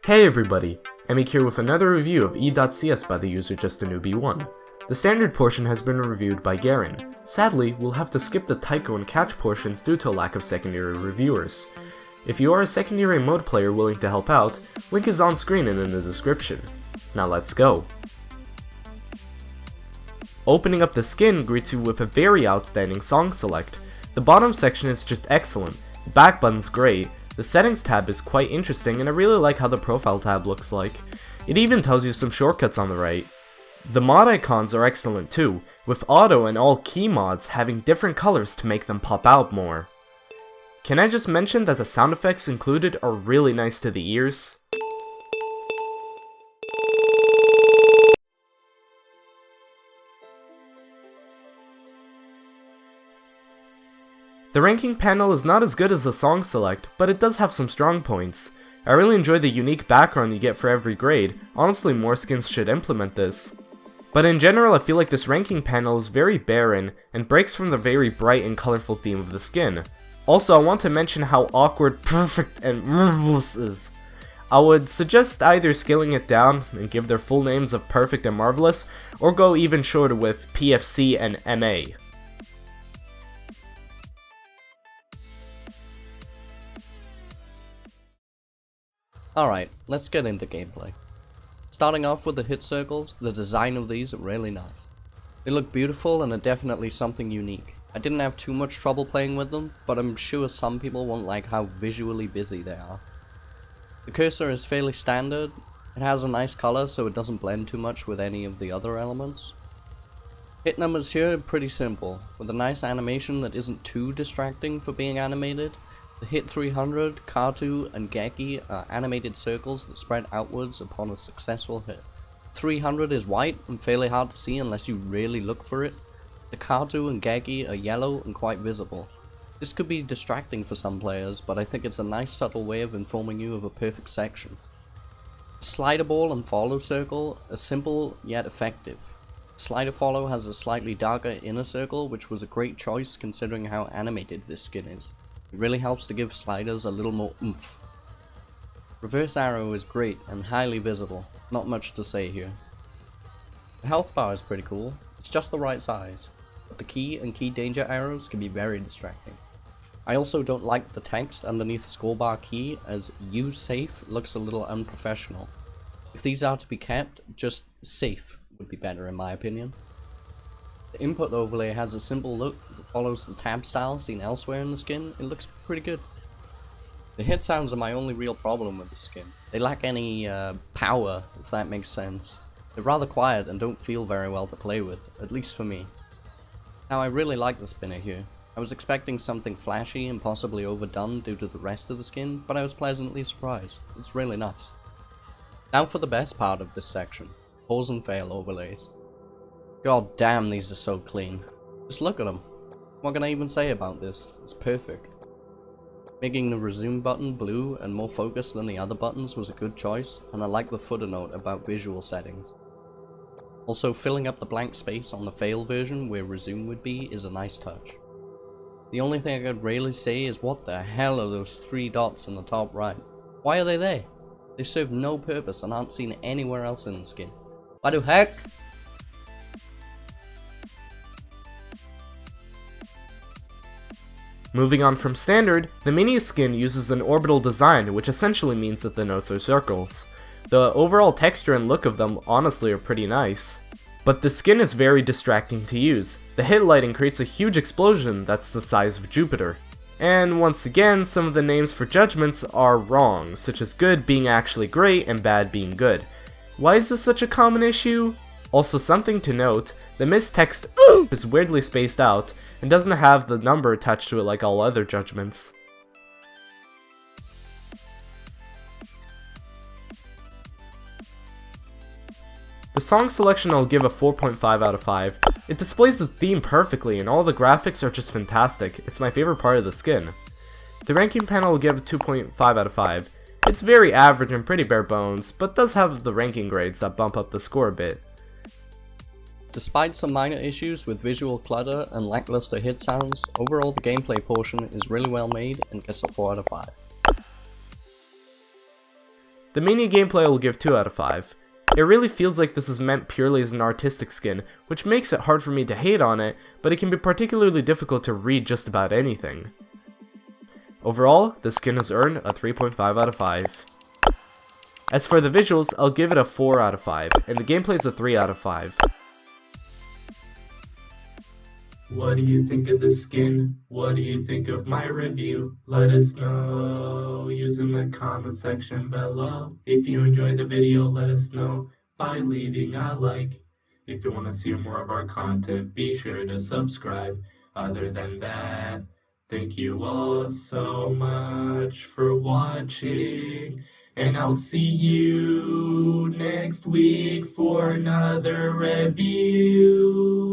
Hey everybody, Emik here with another review of E.CS by the user JustANewbie1. The standard portion has been reviewed by Garin. Sadly, we'll have to skip the Taiko and Catch portions due to a lack of secondary reviewers. If you are a secondary mode player willing to help out, link is on screen and in the description. Now let's go. Opening up the skin greets you with a very outstanding song select. The bottom section is just excellent, the back button's great, the settings tab is quite interesting, and I really like how the profile tab looks like. It even tells you some shortcuts on the right. The mod icons are excellent too, with auto and all key mods having different colors to make them pop out more. Can I just mention that the sound effects included are really nice to the ears? The ranking panel is not as good as the song select, but it does have some strong points. I really enjoy the unique background you get for every grade. Honestly, more skins should implement this. But in general, I feel like this ranking panel is very barren and breaks from the very bright and colorful theme of the skin. Also, I want to mention how awkward perfect and marvelous is. I would suggest either scaling it down and give their full names of perfect and marvelous, or go even shorter with PFC and MA. Alright, let's get into gameplay. Starting off with the hit circles, the design of these are really nice. They look beautiful and are definitely something unique. I didn't have too much trouble playing with them, but I'm sure some people won't like how visually busy they are. The cursor is fairly standard, it has a nice color so it doesn't blend too much with any of the other elements. Hit numbers here are pretty simple, with a nice animation that isn't too distracting for being animated. The hit 300, K2, and Geki are animated circles that spread outwards upon a successful hit. 300 is white and fairly hard to see unless you really look for it. The K2 and Geki are yellow and quite visible. This could be distracting for some players, but I think it's a nice subtle way of informing you of a perfect section. The slider ball and follow circle are simple yet effective. Slider follow has a slightly darker inner circle, which was a great choice considering how animated this skin is. It really helps to give sliders a little more oomph. Reverse arrow is great and highly visible, not much to say here. The health bar is pretty cool, it's just the right size, but the key and key danger arrows can be very distracting. I also don't like the text underneath the score bar key, as use safe looks a little unprofessional. If these are to be kept, just safe would be better in my opinion. The input overlay has a simple look that follows the tab style seen elsewhere in the skin. It looks pretty good. The hit sounds are my only real problem with the skin. They lack any power, if that makes sense. They're rather quiet and don't feel very well to play with, at least for me. Now I really like the spinner here. I was expecting something flashy and possibly overdone due to the rest of the skin, but I was pleasantly surprised. It's really nice. Now for the best part of this section, pause and fail overlays. God damn, these are so clean. Just look at them. What can I even say about this? It's perfect. Making the resume button blue and more focused than the other buttons was a good choice, and I like the footer note about visual settings. Also, filling up the blank space on the fail version where resume would be is a nice touch. The only thing I could really say is what the hell are those 3 dots in the top right? Why are they there? They serve no purpose and aren't seen anywhere else in the skin. Why the heck? Moving on from standard, the mini skin uses an orbital design, which essentially means that the notes are circles. The overall texture and look of them honestly are pretty nice. But the skin is very distracting to use. The hit lighting creates a huge explosion that's the size of Jupiter. And once again, some of the names for judgments are wrong, such as good being actually great and bad being good. Why is this such a common issue? Also, something to note, the missed text is weirdly spaced out, and doesn't have the number attached to it like all other judgments. The song selection I'll give a 4.5 out of 5. It displays the theme perfectly and all the graphics are just fantastic. It's my favorite part of the skin. The ranking panel will give a 2.5 out of 5. It's very average and pretty bare bones, but does have the ranking grades that bump up the score a bit. Despite some minor issues with visual clutter and lackluster hit sounds, overall the gameplay portion is really well made and gets a 4 out of 5. The mini gameplay I will give 2 out of 5. It really feels like this is meant purely as an artistic skin, which makes it hard for me to hate on it, but it can be particularly difficult to read just about anything. Overall, the skin has earned a 3.5 out of 5. As for the visuals, I'll give it a 4 out of 5, and the gameplay is a 3 out of 5. What do you think of the skin? What do you think of my review? Let us know using the comment section below. If you enjoyed the video, let us know by leaving a like. If you want to see more of our content, be sure to subscribe. Other than that, thank you all so much for watching, and I'll see you next week for another review.